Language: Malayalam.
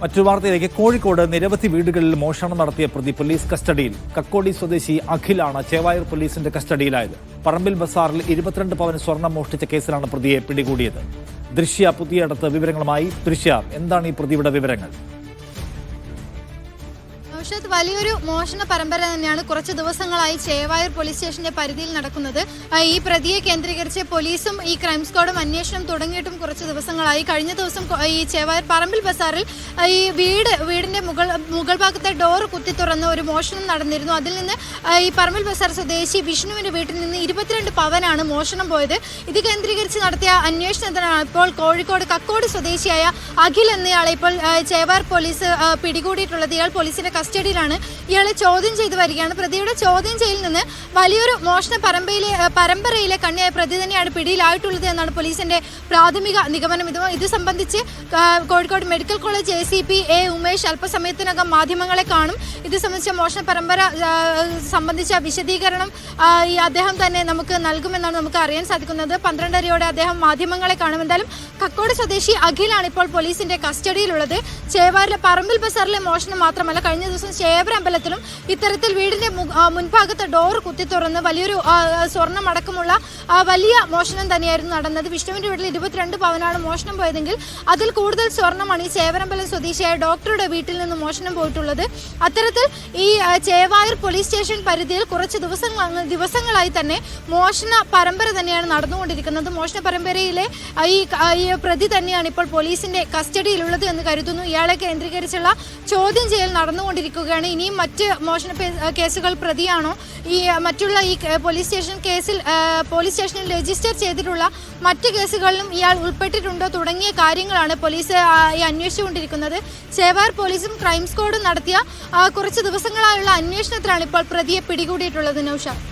മറ്റൊരു വാർത്തയിലേക്ക്. കോഴിക്കോട് നിരവധി വീടുകളിൽ മോഷണം നടത്തിയ പ്രതി പോലീസ് കസ്റ്റഡിയിൽ. കക്കോടി സ്വദേശി അഖിലാണ് ചേവായൂർ പോലീസിന്റെ കസ്റ്റഡിയിലായത്. പറമ്പിൽ ബസാറിൽ 22 പവൻ സ്വർണം മോഷ്ടിച്ച കേസിലാണ് പ്രതിയെ പിടികൂടിയത്. ദൃശ്യ പുതിയടത്ത് വിവരങ്ങളുമായി. ദൃശ്യ, എന്താണ് ഈ പ്രതിയുടെ വിവരങ്ങൾ? വലിയൊരു മോഷണ പരമ്പര തന്നെയാണ് കുറച്ച് ദിവസങ്ങളായി ചേവായൂർ പോലീസ് സ്റ്റേഷന്റെ പരിധിയിൽ നടക്കുന്നത്. ഈ പ്രതിയെ കേന്ദ്രീകരിച്ച് പോലീസും ഈ ക്രൈം സ്ക്വാഡും അന്വേഷണം തുടങ്ങിയിട്ടും കുറച്ച് ദിവസങ്ങളായി. കഴിഞ്ഞ ദിവസം ഈ ചേവായൂർ പറമ്പിൽ ബസാറിൽ ഈ വീടിന്റെ മുകൾ ഭാഗത്തെ ഡോർ കുത്തി തുറന്ന് ഒരു മോഷണം നടന്നിരുന്നു. അതിൽ നിന്ന് ഈ പറമ്പിൽ ബസാർ സ്വദേശി വിഷ്ണുവിന്റെ വീട്ടിൽ നിന്ന് 22 പവനാണ് മോഷണം പോയത്. ഇത് കേന്ദ്രീകരിച്ച് നടത്തിയ അന്വേഷണത്തിനാണ് ഇപ്പോൾ കോഴിക്കോട് കക്കോടി സ്വദേശിയായ അഖിൽ എന്നയാളെ ഇപ്പോൾ ചേവായൂർ പോലീസ് പിടികൂടിയിട്ടുള്ളത്. ഇയാൾ പോലീസിന്റെ കസ്റ്റഡിയിലാണ്. ഇയാളെ ചോദ്യം ചെയ്തു വരികയാണ്. പ്രതിയുടെ ചോദ്യം ചെയ്യലിൽ നിന്ന് വലിയൊരു മോഷണ പരമ്പരയിലെ കണ്ണിയായ പ്രതി തന്നെയാണ് പിടിയിലായിട്ടുള്ളത് എന്നാണ് പോലീസിന്റെ പ്രാഥമിക നിഗമനം. ഇത് സംബന്ധിച്ച് Kozhikode medical college ACP A Umesh അല്പസമയത്തിനകം മാധ്യമങ്ങളെ കാണും. ഇത് സംബന്ധിച്ച മോഷണ പരമ്പര സംബന്ധിച്ച വിശദീകരണം അദ്ദേഹം തന്നെ നമുക്ക് നൽകുമെന്നാണ് നമുക്ക് അറിയാൻ സാധിക്കുന്നത്. 12:30 അദ്ദേഹം മാധ്യമങ്ങളെ കാണും. എന്തായാലും കക്കോട് സ്വദേശി അഖിലാണ് ഇപ്പോൾ പോലീസിന്റെ കസ്റ്റഡിയിലുള്ളത്. ചേവാറിലെ പറമ്പിൽ ബസാറിലെ മോഷണം മാത്രമല്ല, കഴിഞ്ഞ ദിവസം ചേവരമ്പലത്തിലും ഇത്തരത്തിൽ വീടിന്റെ മുൻഭാഗത്തെ ഡോർ കുത്തി തുറന്ന് വലിയൊരു സ്വർണ്ണമടക്കമുള്ള വലിയ മോഷണം തന്നെയായിരുന്നു നടന്നത്. വിഷ്ണുവിന്റെ വീട്ടിൽ 22 പവനാണ് മോഷണം പോയതെങ്കിൽ അതിൽ കൂടുതൽ സ്വർണ്ണമാണ് ഈ ചേവരമ്പലം സ്വദേശിയായ ഡോക്ടറുടെ വീട്ടിൽ നിന്ന് മോഷണം പോയിട്ടുള്ളത്. അത്തരത്തിൽ ഈ ചേവായൂർ പോലീസ് സ്റ്റേഷൻ പരിധിയിൽ കുറച്ച് ദിവസങ്ങളായി തന്നെ മോഷണ പരമ്പര തന്നെയാണ് നടന്നുകൊണ്ടിരിക്കുന്നത്. മോഷണ പരമ്പരയിലെ ഈ പ്രതി തന്നെയാണ് ഇപ്പോൾ പോലീസിന്റെ കസ്റ്റഡിയിലുള്ളത് എന്ന് കരുതുന്നു. ഇയാളെ കേന്ദ്രീകരിച്ചുള്ള ചോദ്യം ചെയ്യൽ നടന്നുകൊണ്ടിരിക്കുകയാണ്. ഇനിയും മറ്റ് മോഷണ കേസുകൾ പ്രതിയാണോ, ഈ മറ്റുള്ള ഈ പോലീസ് സ്റ്റേഷനിൽ രജിസ്റ്റർ ചെയ്തിട്ടുള്ള മറ്റ് കേസുകളിലും ഇയാൾ ഉൾപ്പെട്ടിട്ടുണ്ടോ തുടങ്ങിയ കാര്യങ്ങളാണ് പോലീസ് അന്വേഷിച്ചുകൊണ്ടിരിക്കുന്നത്. ചേവായൂർ പോലീസും ക്രൈം സ്ക്വാഡും നടത്തിയ കുറച്ച് ദിവസങ്ങളായുള്ള അന്വേഷണത്തിലാണ് ഇപ്പോൾ പ്രതിയെ പിടികൂടിയിട്ടുള്ളത്. നൗഷാദ്.